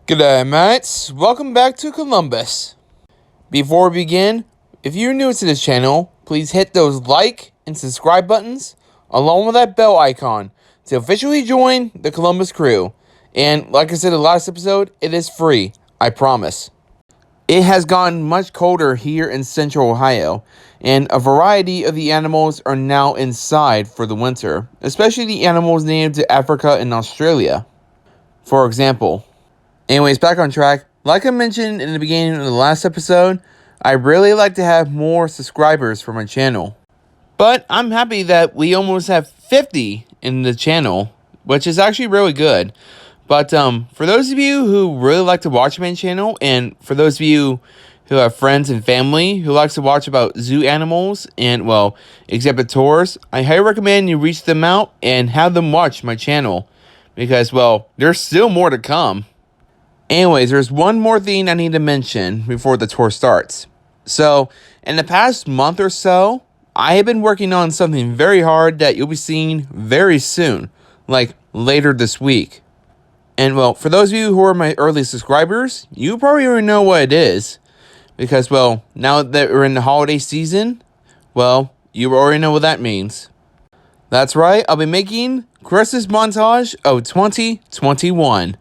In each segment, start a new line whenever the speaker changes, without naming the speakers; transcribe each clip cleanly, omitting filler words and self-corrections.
G'day mates, welcome back to Columbus. Before we begin, if you're new to this channel, please hit those like and subscribe buttons along with that bell icon to officially join the Columbus crew. And like I said in the last episode, it is free, I promise. It has gotten much colder here in central Ohio, and a variety of the animals are now inside for the winter, especially the animals native to Africa and Australia. For example, anyways, back on track. Like I mentioned in the beginning of the last episode, I really like to have more subscribers for my channel. But I'm happy that we almost have 50 in the channel, which is actually really good. But for those of you who really like to watch my channel, and for those of you who have friends and family who likes to watch about zoo animals and, well, exhibit tours, I highly recommend you reach them out and have them watch my channel. Because, well, there's still more to come. Anyways, there's one more thing I need to mention before the tour starts. So, in the past month or so, I have been working on something very hard that you'll be seeing very soon, like later this week. And well, for those of you who are my early subscribers, you probably already know what it is. Because, well, now that we're in the holiday season, well, you already know what that means. That's right, I'll be making Christmas montage of 2021.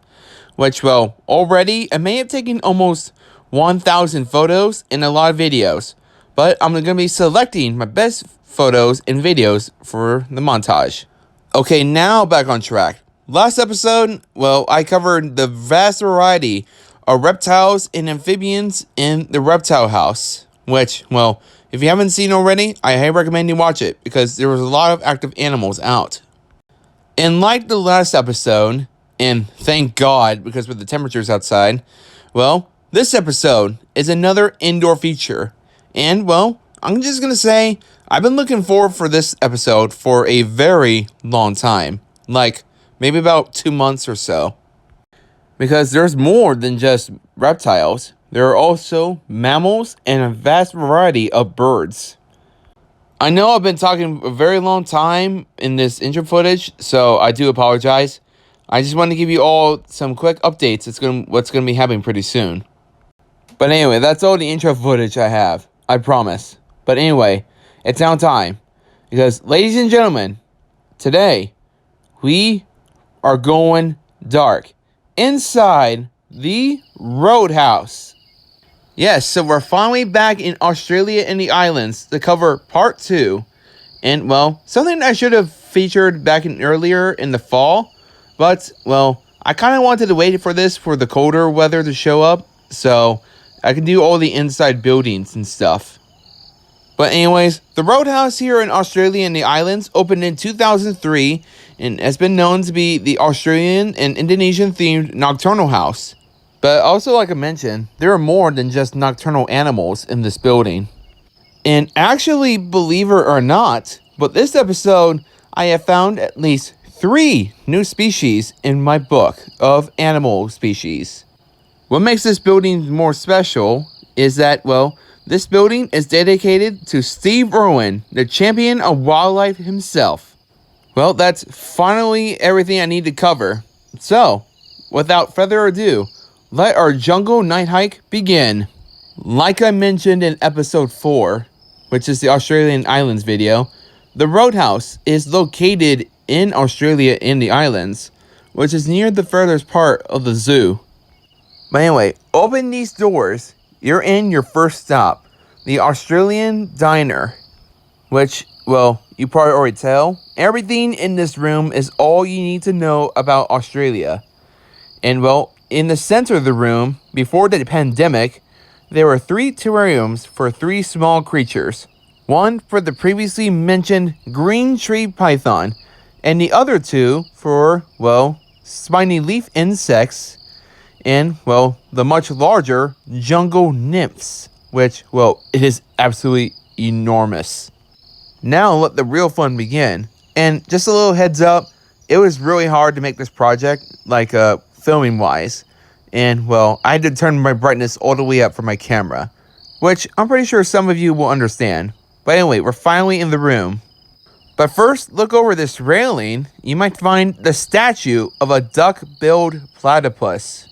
Which, well, already I may have taken almost 1,000 photos and a lot of videos. But I'm going to be selecting my best photos and videos for the montage. Okay, now back on track. Last episode, well, I covered the vast variety of reptiles and amphibians in the reptile house. Which, well, if you haven't seen already, I highly recommend you watch it because there was a lot of active animals out. And like the last episode, and thank God, because with the temperatures outside, well, this episode is another indoor feature. And, well, I'm just going to say, I've been looking forward for this episode for a very long time. Like, maybe about 2 months or so. Because there's more than just reptiles. There are also mammals and a vast variety of birds. I know I've been talking a very long time in this intro footage, so I do apologize. I just want to give you all some quick updates. What's going to be happening pretty soon. But anyway, that's all the intro footage I have. I promise. But anyway, it's now time. Because, ladies and gentlemen, today, we are going dark. Inside the Roadhouse. Yes, so we're finally back in Australia and the islands to cover part 2. And, well, something I should have featured back earlier in the fall. But, well, I kind of wanted to wait for this for the colder weather to show up, so I can do all the inside buildings and stuff. But anyways, the Roadhouse here in Australia and the islands opened in 2003 and has been known to be the Australian and Indonesian themed nocturnal house. But also, like I mentioned, there are more than just nocturnal animals in this building. And actually, believe it or not, but this episode I have found at least 3 new species in my book of animal species. What makes this building more special is that, well, this building is dedicated to Steve Irwin, the champion of wildlife himself. Well, that's finally everything I need to cover. So, without further ado, let our jungle night hike begin. Like I mentioned in episode 4, which is the Australian Islands video, the Roadhouse is located in Australia and the islands, which is near the furthest part of the zoo. But anyway, open these doors, you're in your first stop, the Australian Diner, which, well, you probably already tell, everything in this room is all you need to know about Australia. And well, in the center of the room, before the pandemic, there were 3 terrariums for 3 small creatures. One for the previously mentioned green tree python, and the other 2 for, well, spiny leaf insects, and, well, the much larger jungle nymphs, which, well, it is absolutely enormous. Now let the real fun begin. And just a little heads up, it was really hard to make this project, like, filming wise. And, well, I had to turn my brightness all the way up for my camera, which I'm pretty sure some of you will understand. But anyway, we're finally in the room. But first, look over this railing. You might find the statue of a duck-billed platypus.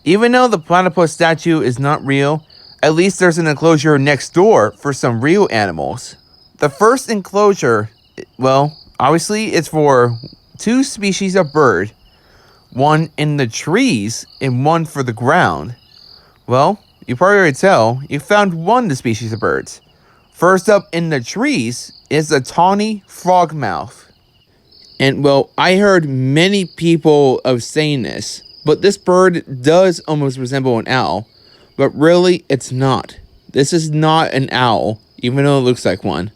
Even though the platypus statue is not real, at least there's an enclosure next door for some real animals. The first enclosure, well, obviously it's for 2 species of bird. One in the trees and one for the ground. Well, you probably already tell, you found one of the species of birds. First up in the trees is the Tawny Frogmouth. And well, I heard many people of saying this, but this bird does almost resemble an owl, but really it's not. This is not an owl, even though it looks like one.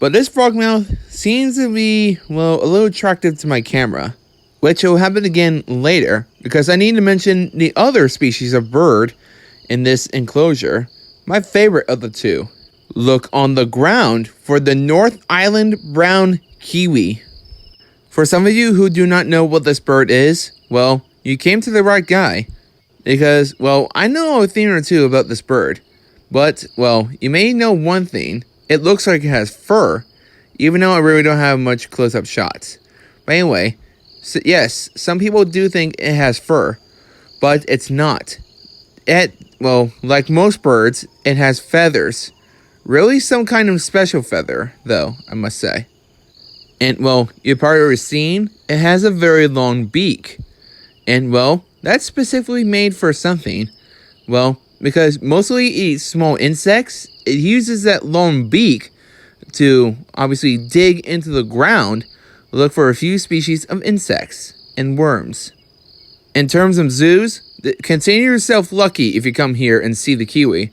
But this frogmouth seems to be, well, a little attractive to my camera, which will happen again later, because I need to mention the other species of bird in this enclosure, my favorite of the two. Look on the ground for the North Island brown kiwi. For some of you who do not know what this bird is, well, you came to the right guy. Because, well, I know a thing or two about this bird. But, well, you may know one thing. It looks like it has fur, even though I really don't have much close-up shots. But anyway, so yes, some people do think it has fur, but it's not. Well, like most birds, it has feathers. Really some kind of special feather, though, I must say. And, well, you've probably already seen, it has a very long beak. And, well, that's specifically made for something. Well, because mostly it eats small insects, it uses that long beak to obviously dig into the ground, look for a few species of insects and worms. In terms of zoos, consider yourself lucky if you come here and see the kiwi.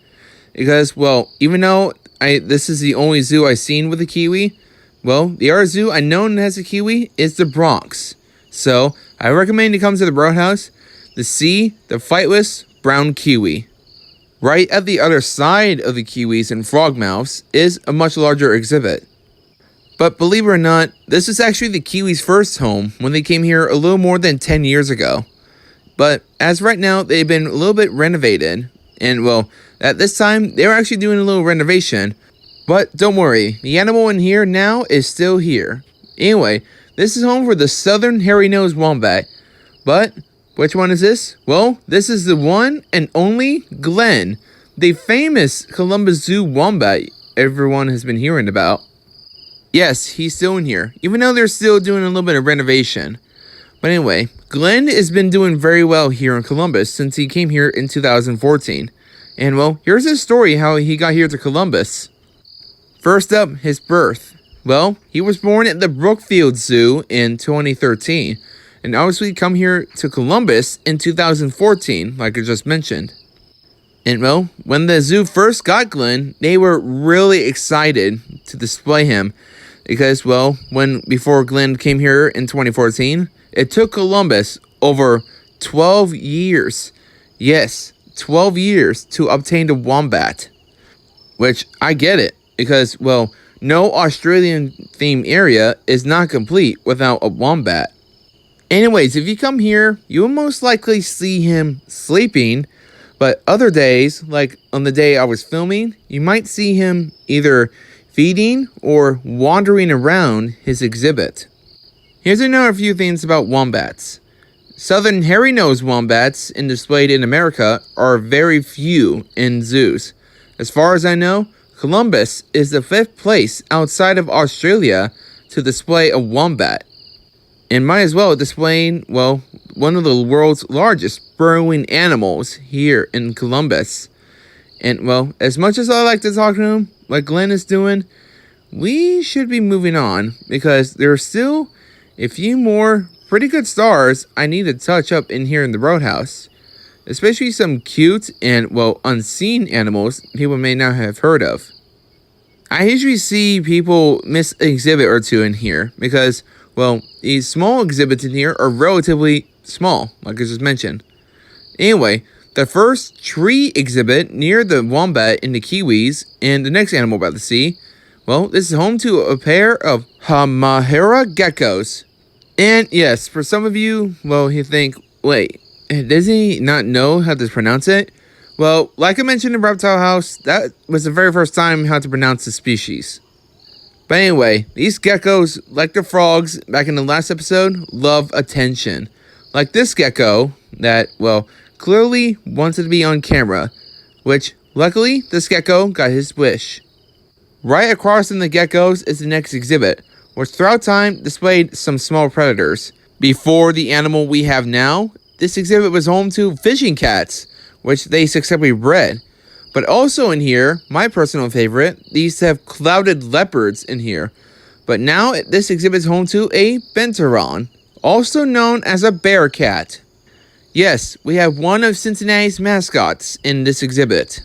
Because, well, even though this is the only zoo I've seen with a kiwi, well, the other zoo I know has a kiwi is the Bronx. So, I recommend you come to the Roadhouse to see the flightless brown kiwi. Right at the other side of the kiwis and frogmouths is a much larger exhibit. But believe it or not, this is actually the kiwis' first home when they came here a little more than 10 years ago. But as right now, they've been a little bit renovated. And well, at this time, they were actually doing a little renovation. But don't worry, the animal in here now is still here. Anyway, this is home for the southern hairy-nosed wombat. But which one is this? Well, this is the one and only Glenn, the famous Columbus Zoo wombat everyone has been hearing about. Yes, he's still in here, even though they're still doing a little bit of renovation. But anyway, Glenn has been doing very well here in Columbus since he came here in 2014. And well, here's his story how he got here to Columbus. First up, his birth. Well, he was born at the Brookfield Zoo in 2013. And obviously come here to Columbus in 2014, like I just mentioned. And well, when the zoo first got Glenn, they were really excited to display him. Because, well, before Glenn came here in 2014, it took Columbus over 12 years. Yes, 12 years to obtain the wombat. Which, I get it. Because, well, no Australian-themed area is not complete without a wombat. Anyways, if you come here, you will most likely see him sleeping, but other days, like on the day I was filming, you might see him either feeding or wandering around his exhibit. Here's another few things about wombats. Southern hairy-nosed wombats displayed in America are very few in zoos. As far as I know, Columbus is the 5th place outside of Australia to display a wombat. And might as well displaying, well, one of the world's largest burrowing animals here in Columbus. And, well, as much as I like to talk to him, like Glenn is doing, we should be moving on. Because there are still a few more pretty good stars I need to touch up in here in the Roadhouse. Especially some cute and, well, unseen animals people may not have heard of. I usually see people miss an exhibit or two in here because, well, these small exhibits in here are relatively small, like I just mentioned. Anyway, the first tree exhibit near the wombat in the Kiwis and the next animal we're about to see, well, this is home to a pair of Halmahera geckos. And yes, for some of you, well, you think, wait, does he not know how to pronounce it? Well, like I mentioned in Reptile House, that was the very first time how to pronounce the species. But anyway, these geckos, like the frogs back in the last episode, love attention. Like this gecko that, well, clearly wanted to be on camera, which luckily this gecko got his wish. Right across from the geckos is the next exhibit, which throughout time displayed some small predators. Before the animal we have now, this exhibit was home to fishing cats, which they successfully bred. But also in here, my personal favorite, these have clouded leopards in here. But now this exhibit is home to a Binturong, also known as a Bearcat. Yes, we have one of Cincinnati's mascots in this exhibit.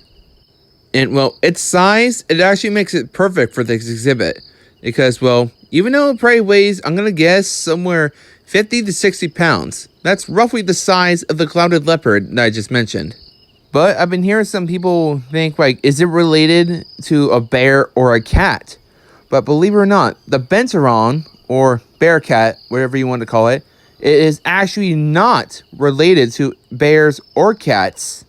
And well, its size, it actually makes it perfect for this exhibit. Because, well, even though it probably weighs, I'm going to guess, somewhere 50 to 60 pounds. That's roughly the size of the clouded leopard that I just mentioned. But I've been hearing some people think, like, is it related to a bear or a cat? But believe it or not, the Binturong, or Bearcat, whatever you want to call it, it is actually not related to bears or cats.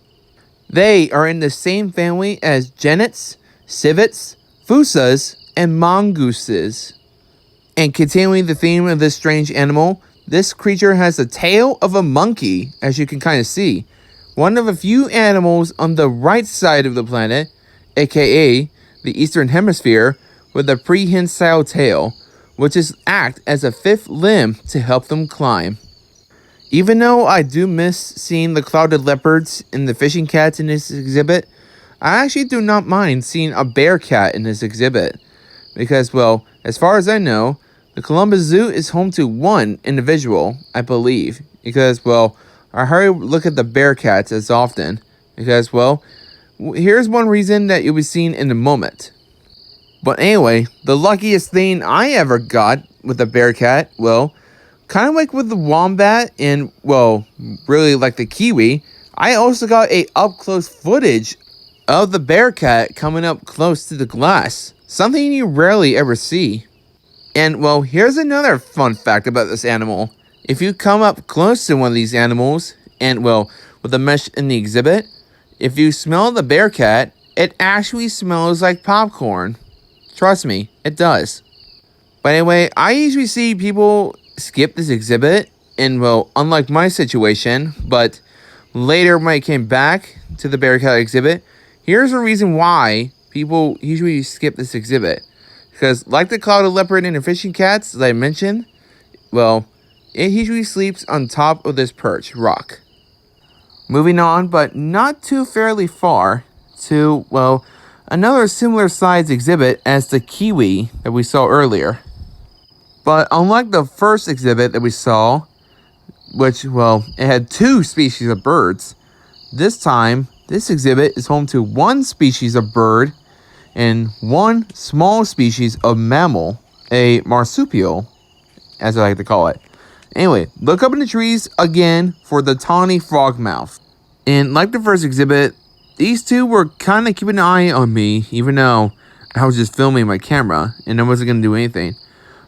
They are in the same family as genets, civets, fusas, and mongooses. And continuing the theme of this strange animal, this creature has the tail of a monkey, as you can kind of see. One of a few animals on the right side of the planet, aka the Eastern Hemisphere, with a prehensile tail, which is act as a fifth limb to help them climb. Even though I do miss seeing the clouded leopards and the fishing cats in this exhibit, I actually do not mind seeing a bearcat in this exhibit. Because, well, as far as I know, the Columbus Zoo is home to one individual, I believe. Because, well, I hardly look at the bearcats as often. Because, well, here's one reason that you'll be seen in a moment. But anyway, the luckiest thing I ever got with a bearcat, well, kind of like with the Wombat and, well, really like the Kiwi, I also got a up-close footage of the bearcat coming up close to the glass. Something you rarely ever see. And, well, here's another fun fact about this animal. If you come up close to one of these animals, and, well, with the mesh in the exhibit, if you smell the bearcat, it actually smells like popcorn. Trust me, it does. But anyway, I usually see people skip this exhibit, and, well, unlike my situation, but later when I came back to the bearcat exhibit, here's the reason why people usually skip this exhibit. Because like the clouded leopard and the fishing cats that I mentioned, well, it usually sleeps on top of this perch rock. Moving on, but not too fairly far, to, well, another similar size exhibit as the Kiwi that we saw earlier. But unlike the first exhibit that we saw, which, well, it had two species of birds, this time, this exhibit is home to one species of bird and one small species of mammal, a marsupial, as I like to call it. Anyway, look up in the trees again for the Tawny Frogmouth. And like the first exhibit, these two were kind of keeping an eye on me, even though I was just filming my camera and I wasn't going to do anything.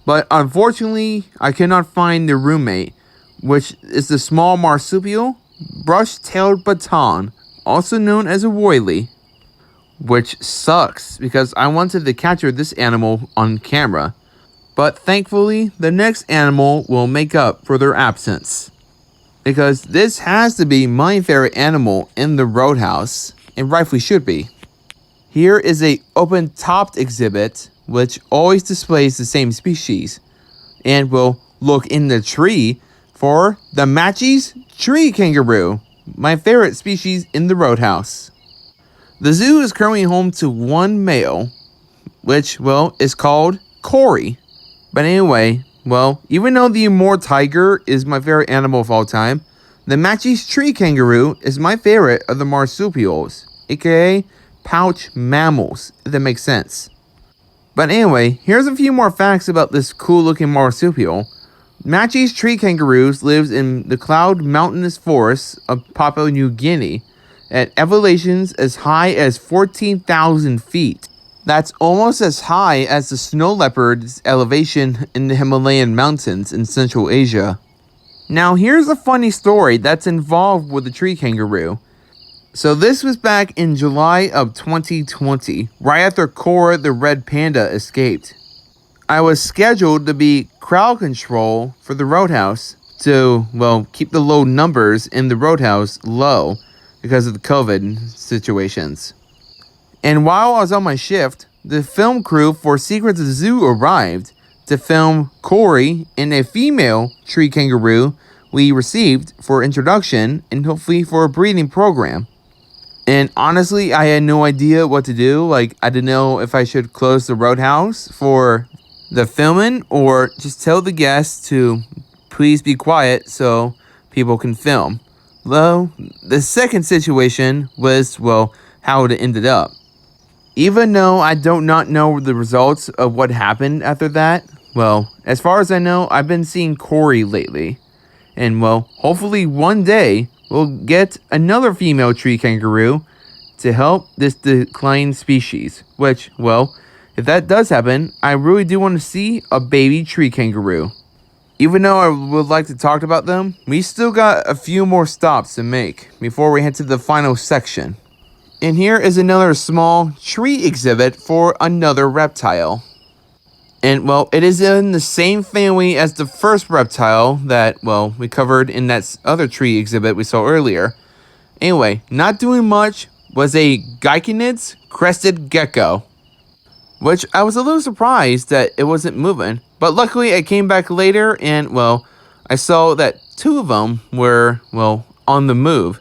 But unfortunately, I cannot find their roommate, which is the small marsupial, brush-tailed baton, also known as a roily. Which sucks, because I wanted to capture this animal on camera. But thankfully, the next animal will make up for their absence. Because this has to be my favorite animal in the Roadhouse, and rightfully should be. Here is a open-topped exhibit, which always displays the same species. And will look in the tree for the Matschie's tree kangaroo, my favorite species in the Roadhouse. The zoo is currently home to one male, which, well, is called Corey. But anyway, well, even though the Amur tiger is my favorite animal of all time, the Matschie's tree kangaroo is my favorite of the marsupials, aka pouch mammals, if that makes sense. But anyway, here's a few more facts about this cool looking marsupial. Matschie's tree kangaroos lives in the cloud mountainous forests of Papua New Guinea at elevations as high as 14,000 feet. That's almost as high as the snow leopard's elevation in the Himalayan mountains in Central Asia. Now here's a funny story that's involved with the tree kangaroo. So this was back in July of 2020, right after Cora the red panda escaped. I was scheduled to be crowd control for the Roadhouse to, well, keep the low numbers in the Roadhouse low because of the COVID situations. And while I was on my shift, the film crew for Secrets of the Zoo arrived to film Corey and a female tree kangaroo we received for introduction and hopefully for a breeding program. And honestly, I had no idea what to do. Like, I didn't know if I should close the Roadhouse for the filming or just tell the guests to please be quiet so people can film. Well, the second situation was, well, how it ended up. Even though I do not know the results of what happened after that, well, as far as I know, I've been seeing Corey lately. And, well, hopefully one day we'll get another female tree kangaroo to help this declined species. Which, well, if that does happen, I really do want to see a baby tree kangaroo. Even though I would like to talk about them, we still got a few more stops to make before we head to the final section. And here is another small tree exhibit for another reptile. And, well, it is in the same family as the first reptile that, well, we covered in that other tree exhibit we saw earlier. Anyway, not doing much was a Guichenot's Crested Gecko, which I was a little surprised that it wasn't moving. But luckily, I came back later and, well, I saw that two of them were, well, on the move.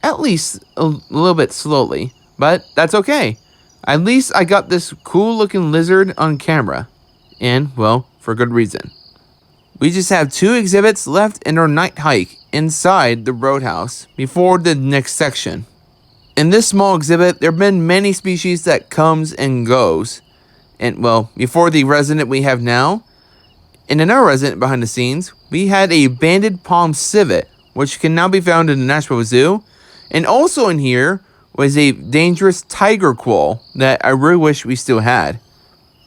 At least a little bit slowly, but that's okay. At least I got this cool looking lizard on camera. And, well, for good reason. We just have 2 exhibits left in our night hike inside the Roadhouse before the next section. In this small exhibit, there have been many species that comes and goes. And, well, before the resident we have now, in another resident behind the scenes, we had a banded palm civet, which can now be found in the Nashville Zoo. And also in here was a dangerous tiger quoll that I really wish we still had.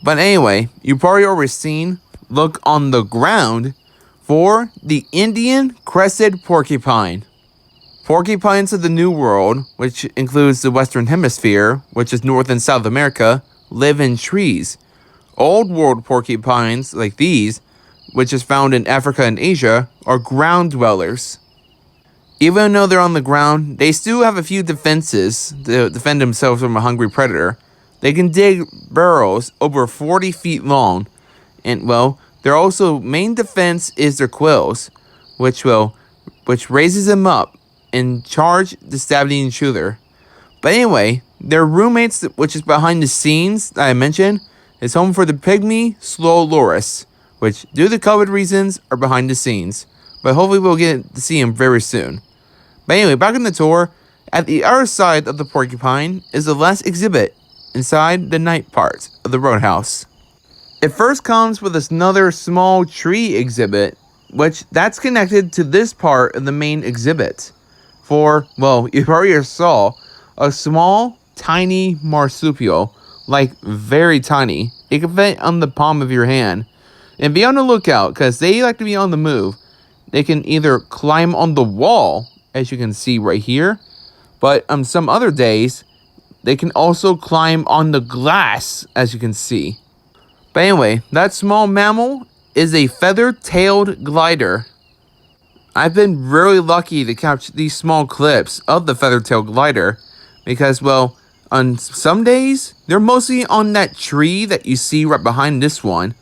But anyway, you've probably already seen, look on the ground for the Indian crested porcupine. Porcupines of the New World, which includes the Western Hemisphere, which is North and South America, live in trees. Old World porcupines, like these, which is found in Africa and Asia, are ground dwellers. Even though they're on the ground, they still have a few defenses to defend themselves from a hungry predator. They can dig burrows over 40 feet long, and, well, their also main defense is their quills, which raises them up and charge the stabbing intruder. But anyway, their roommates, which is behind the scenes that I mentioned, is home for the Pygmy slow loris, which, due to COVID reasons, are behind the scenes. But hopefully we'll get to see him very soon. But anyway, back on the tour, at the other side of the porcupine is the last exhibit inside the night part of the Roadhouse. It first comes with another small tree exhibit, which that's connected to this part of the main exhibit. For, well, you already saw a small, tiny marsupial, like very tiny. It can fit on the palm of your hand. And be on the lookout, because they like to be on the move. They can either climb on the wall, as you can see right here, but on some other days, they can also climb on the glass, as you can see. But anyway, that small mammal is a feather-tailed glider. I've been really lucky to catch these small clips of the feather-tailed glider because, well, on some days, they're mostly on that tree that you see right behind this one.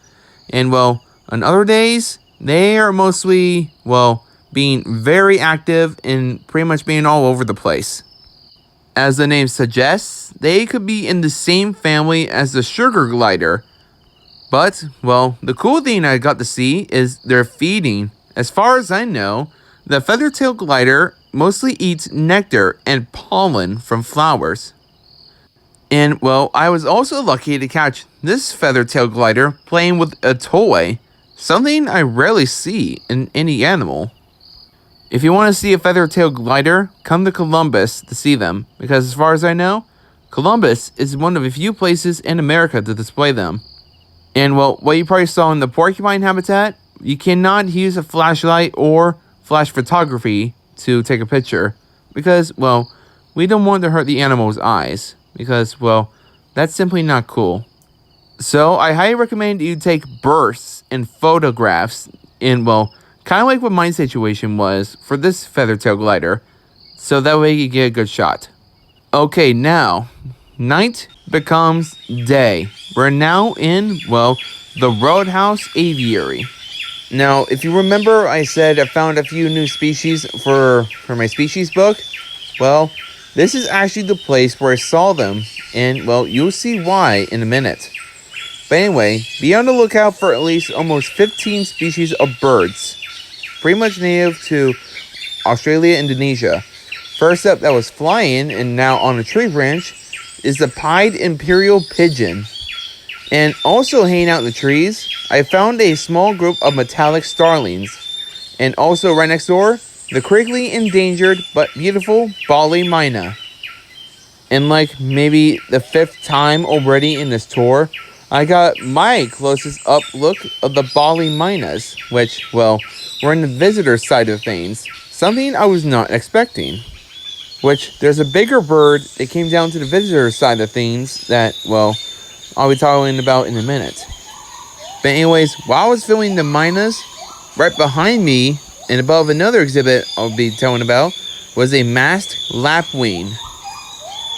And, well, on other days, they are mostly, well, being very active and pretty much being all over the place. As the name suggests, they could be in the same family as the sugar glider. But, well, the cool thing I got to see is their feeding. As far as I know, the feather-tailed glider mostly eats nectar and pollen from flowers. And, well, I was also lucky to catch this feather-tailed glider playing with a toy, something I rarely see in any animal. If you want to see a feather-tailed glider, come to Columbus to see them, because as far as I know, Columbus is one of a few places in America to display them. And, well, what you probably saw in the porcupine habitat, you cannot use a flashlight or flash photography to take a picture, because, well, we don't want to hurt the animal's eyes, because, well, that's simply not cool. So, I highly recommend you take bursts and photographs and, well, Kind of like what my situation was for this feathertail glider. So that way you get a good shot. Okay, now, night becomes day. We're now in, well, the Roadhouse aviary. Now, if you remember, I said I found a few new species for my species book. Well, this is actually the place where I saw them, and, well, you'll see why in a minute. But anyway, be on the lookout for at least almost 15 species of birds, pretty much native to Australia, Indonesia. First up that was flying, and now on a tree branch, is the pied Imperial pigeon. And also hanging out in the trees, I found a small group of metallic starlings. And also right next door, the critically endangered but beautiful Bali Mynah. And like maybe the 5th time already in this tour, I got my closest up look of the Bali Mynahs, which, well, were in the visitor side of things. Something I was not expecting. Which, there's a bigger bird that came down to the visitor side of things that, well, I'll be talking about in a minute. But anyways, while I was filming the Mynahs, right behind me, and above another exhibit I'll be telling about, was a masked lapwing.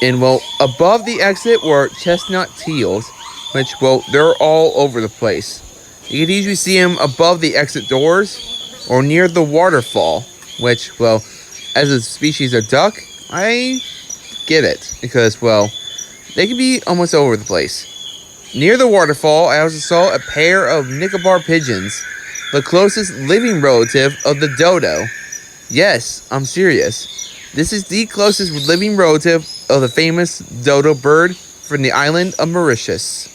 And, well, above the exit were Chestnut Teals, which, well, they're all over the place. You can usually see them above the exit doors, or near the waterfall, which, well, as a species of duck, I get it, because, well, they can be almost all over the place. Near the waterfall, I also saw a pair of Nicobar pigeons, the closest living relative of the dodo. Yes, I'm serious. This is the closest living relative of the famous dodo bird from the island of Mauritius.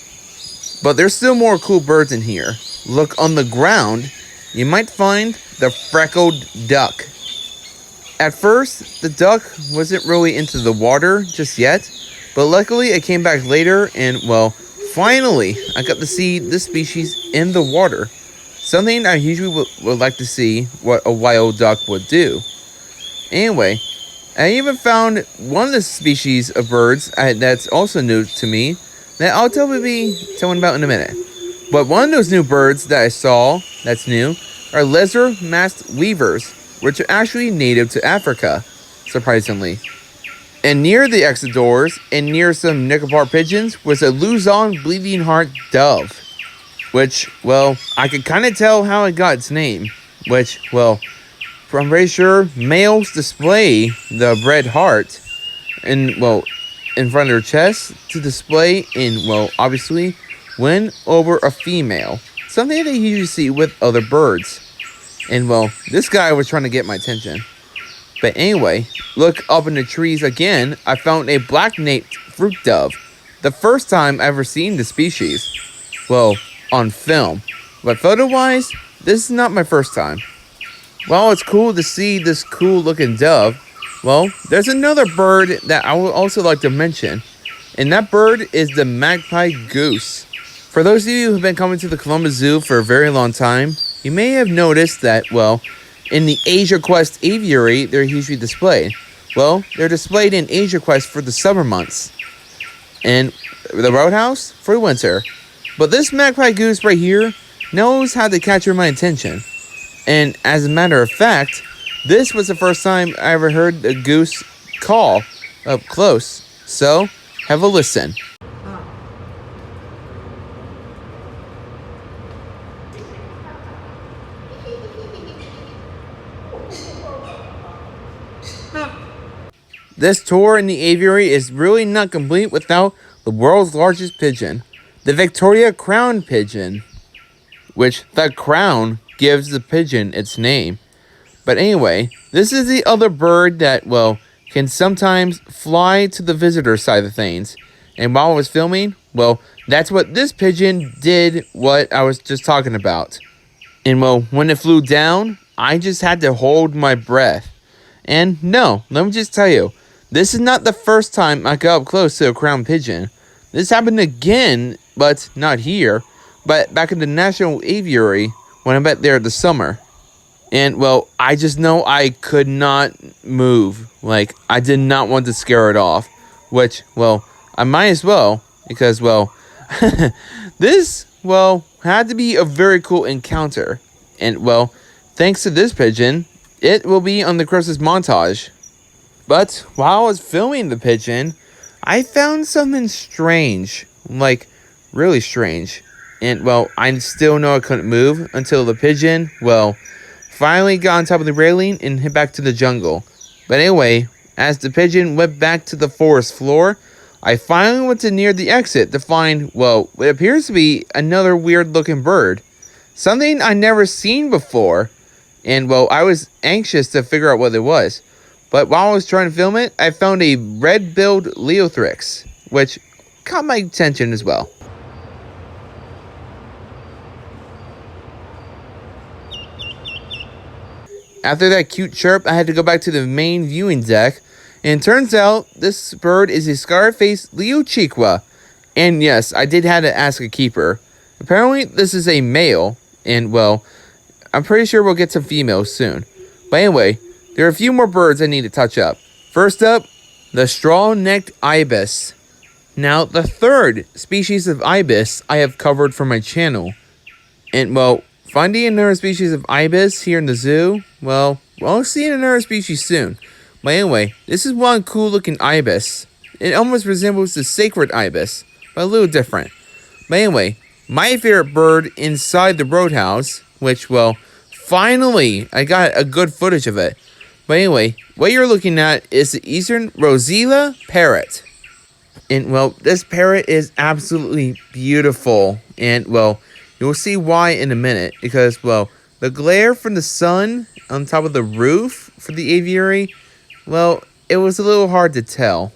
But there's still more cool birds in here. Look on the ground, you might find the Freckled Duck. At first, the duck wasn't really into the water just yet, but luckily it came back later and, well, finally, I got to see this species in the water. Something I usually would like to see what a wild duck would do. Anyway, I even found one of the species of birds that's also new to me that I'll be telling about in a minute. But one of those new birds that I saw that's new are lizard-masked weavers, which are actually native to Africa, surprisingly. And near the exit doors, and near some Nicobar pigeons, was a Luzon bleeding heart dove. Which, well, I could kind of tell how it got its name. Which, well, I'm pretty sure males display the red heart, and, well, in front of their chest to display in, well, obviously, win over a female. Something they usually see with other birds. And, well, this guy was trying to get my attention. But anyway, look up in the trees again, I found a black-naped fruit dove. The first time I ever seen the species. Well, on film. But photo-wise, this is not my first time. While it's cool to see this cool-looking dove, well, there's another bird that I would also like to mention. And that bird is the Magpie Goose. For those of you who've been coming to the Columbus Zoo for a very long time, you may have noticed that, well, in the Asia Quest aviary, they're usually displayed. Well, they're displayed in Asia Quest for the summer months. And the Roadhouse for winter. But this Magpie Goose right here knows how to capture my attention. And as a matter of fact, this was the first time I ever heard a goose call up close. So, have a listen. This tour in the aviary is really not complete without the world's largest pigeon, the Victoria Crown Pigeon, which the crown gives the pigeon its name. But anyway, this is the other bird that, well, can sometimes fly to the visitor side of things. And while I was filming, well, that's what this pigeon did, what I was just talking about. And, well, when it flew down, I just had to hold my breath. And no, let me just tell you, this is not the first time I got up close to a crown pigeon. This happened again, but not here, but back in the National Aviary when I went there this summer. And, well, I just know I could not move. Like, I did not want to scare it off. Which, well, I might as well, because, well, this, well, had to be a very cool encounter. And, well, thanks to this pigeon, it will be on the Christmas montage. But while I was filming the pigeon, I found something strange, like really strange. And well, I still know I couldn't move until the pigeon, well, finally got on top of the railing and hit back to the jungle. But anyway, as the pigeon went back to the forest floor, I finally went to near the exit to find, well, what appears to be another weird looking bird. Something I never seen before. And well, I was anxious to figure out what it was. But while I was trying to film it, I found a red-billed Leothrix, which caught my attention as well. After that cute chirp, I had to go back to the main viewing deck, and it turns out this bird is a scar-faced Leochiqua. And yes, I did have to ask a keeper. Apparently, this is a male, and well, I'm pretty sure we'll get some females soon. But anyway, there are a few more birds I need to touch up. First up, the straw-necked ibis. Now, the third species of ibis I have covered for my channel. And well, finding another species of ibis here in the zoo, well, we'll see another species soon. But anyway, this is one cool looking ibis. It almost resembles the sacred ibis, but a little different. But anyway, my favorite bird inside the Roadhouse, which, well, finally, I got a good footage of it. But anyway, what you're looking at is the Eastern Rosella parrot. And well, this parrot is absolutely beautiful. And well, you'll see why in a minute. Because, well, the glare from the sun on top of the roof for the aviary, well, it was a little hard to tell.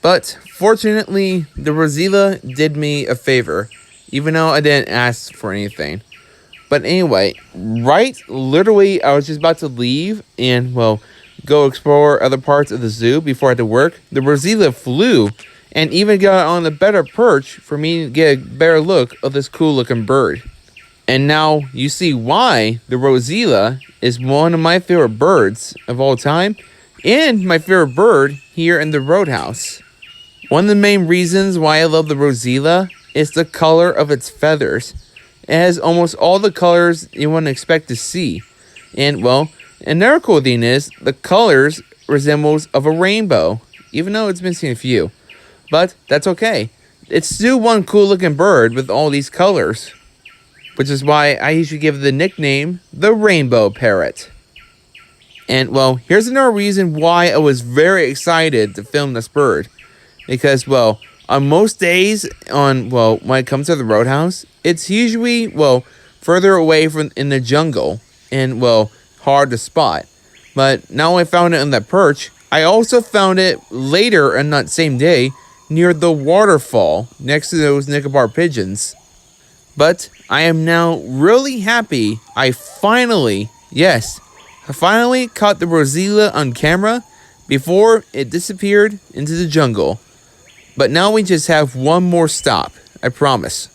But fortunately, the Rosella did me a favor, even though I didn't ask for anything. But anyway, literally, I was just about to leave and, well, go explore other parts of the zoo before I had to work. The Rosella flew and even got on a better perch for me to get a better look of this cool looking bird. And now you see why the Rosella is one of my favorite birds of all time and my favorite bird here in the Roadhouse. One of the main reasons why I love the Rosella is the color of its feathers. It has almost all the colors you wouldn't expect to see. And well, another cool thing is the colors resembles of a rainbow, even though it's missing a few. But that's okay. It's still one cool looking bird with all these colors, which is why I usually give the nickname the rainbow parrot. And well, here's another reason why I was very excited to film this bird. Because well, on most days when it comes to the Roadhouse, it's usually, well, further away from in the jungle and, well, hard to spot. But now I found it on that perch, I also found it later on that same day near the waterfall next to those Nicobar pigeons. But I am now really happy I finally caught the Rosella on camera before it disappeared into the jungle. But now we just have one more stop, I promise.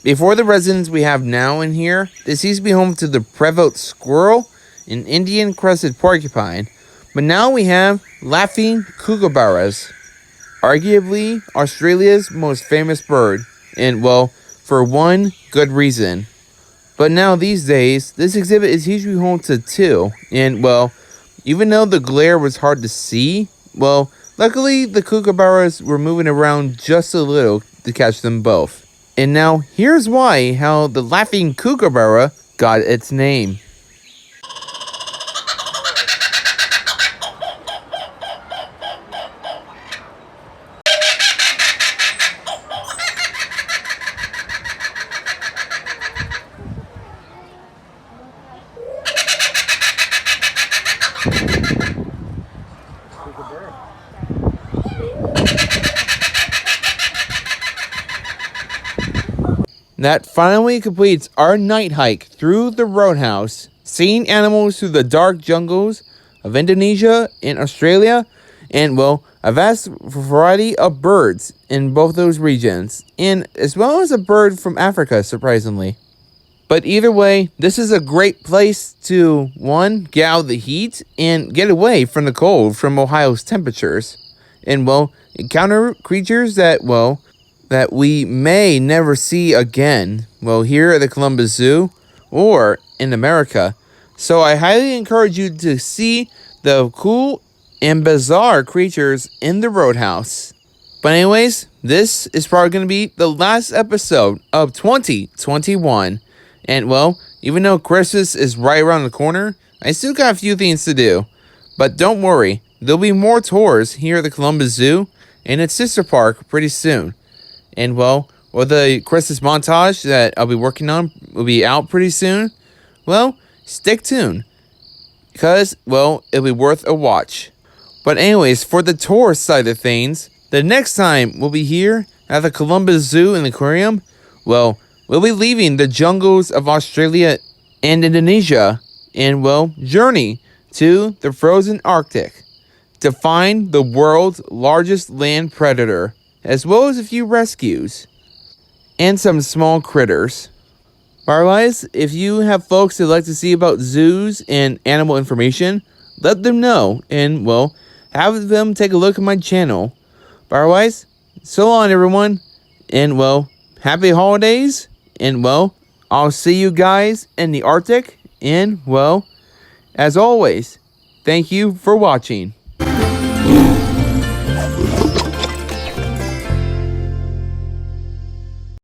Before the residents we have now in here, this used to be home to the Prevost squirrel, an Indian crested porcupine, but now we have laughing kookaburras, arguably Australia's most famous bird, and well, for one good reason. But now these days, this exhibit is usually home to two, and well, even though the glare was hard to see, well, luckily the kookaburras were moving around just a little to catch them both. And now here's how the laughing kookaburra got its name. That finally completes our night hike through the Roadhouse, seeing animals through the dark jungles of Indonesia and Australia, and well, a vast variety of birds in both those regions, and as well as a bird from Africa, surprisingly. But either way, this is a great place to, one, get out of the heat and get away from the cold from Ohio's temperatures, and well, encounter creatures that we may never see again, here at the Columbus Zoo or in America. So I highly encourage you to see the cool and bizarre creatures in the Roadhouse. But anyways, this is probably going to be the last episode of 2021. And well, even though Christmas is right around the corner, I still got a few things to do. But don't worry, there'll be more tours here at the Columbus Zoo and its sister park pretty soon. And well, the Christmas montage that I'll be working on will be out pretty soon. Well, stick tuned, because, well, it'll be worth a watch. But anyways, for the tour side of things, the next time we'll be here at the Columbus Zoo and Aquarium, well, we'll be leaving the jungles of Australia and Indonesia and, well, journey to the frozen Arctic to find the world's largest land predator, as well as a few rescues and some small critters. Otherwise, if you have folks that like to see about zoos and animal information, let them know and, well, have them take a look at my channel. Otherwise, so long everyone, and well, happy holidays, and well, I'll see you guys in the Arctic, and well, as always, thank you for watching.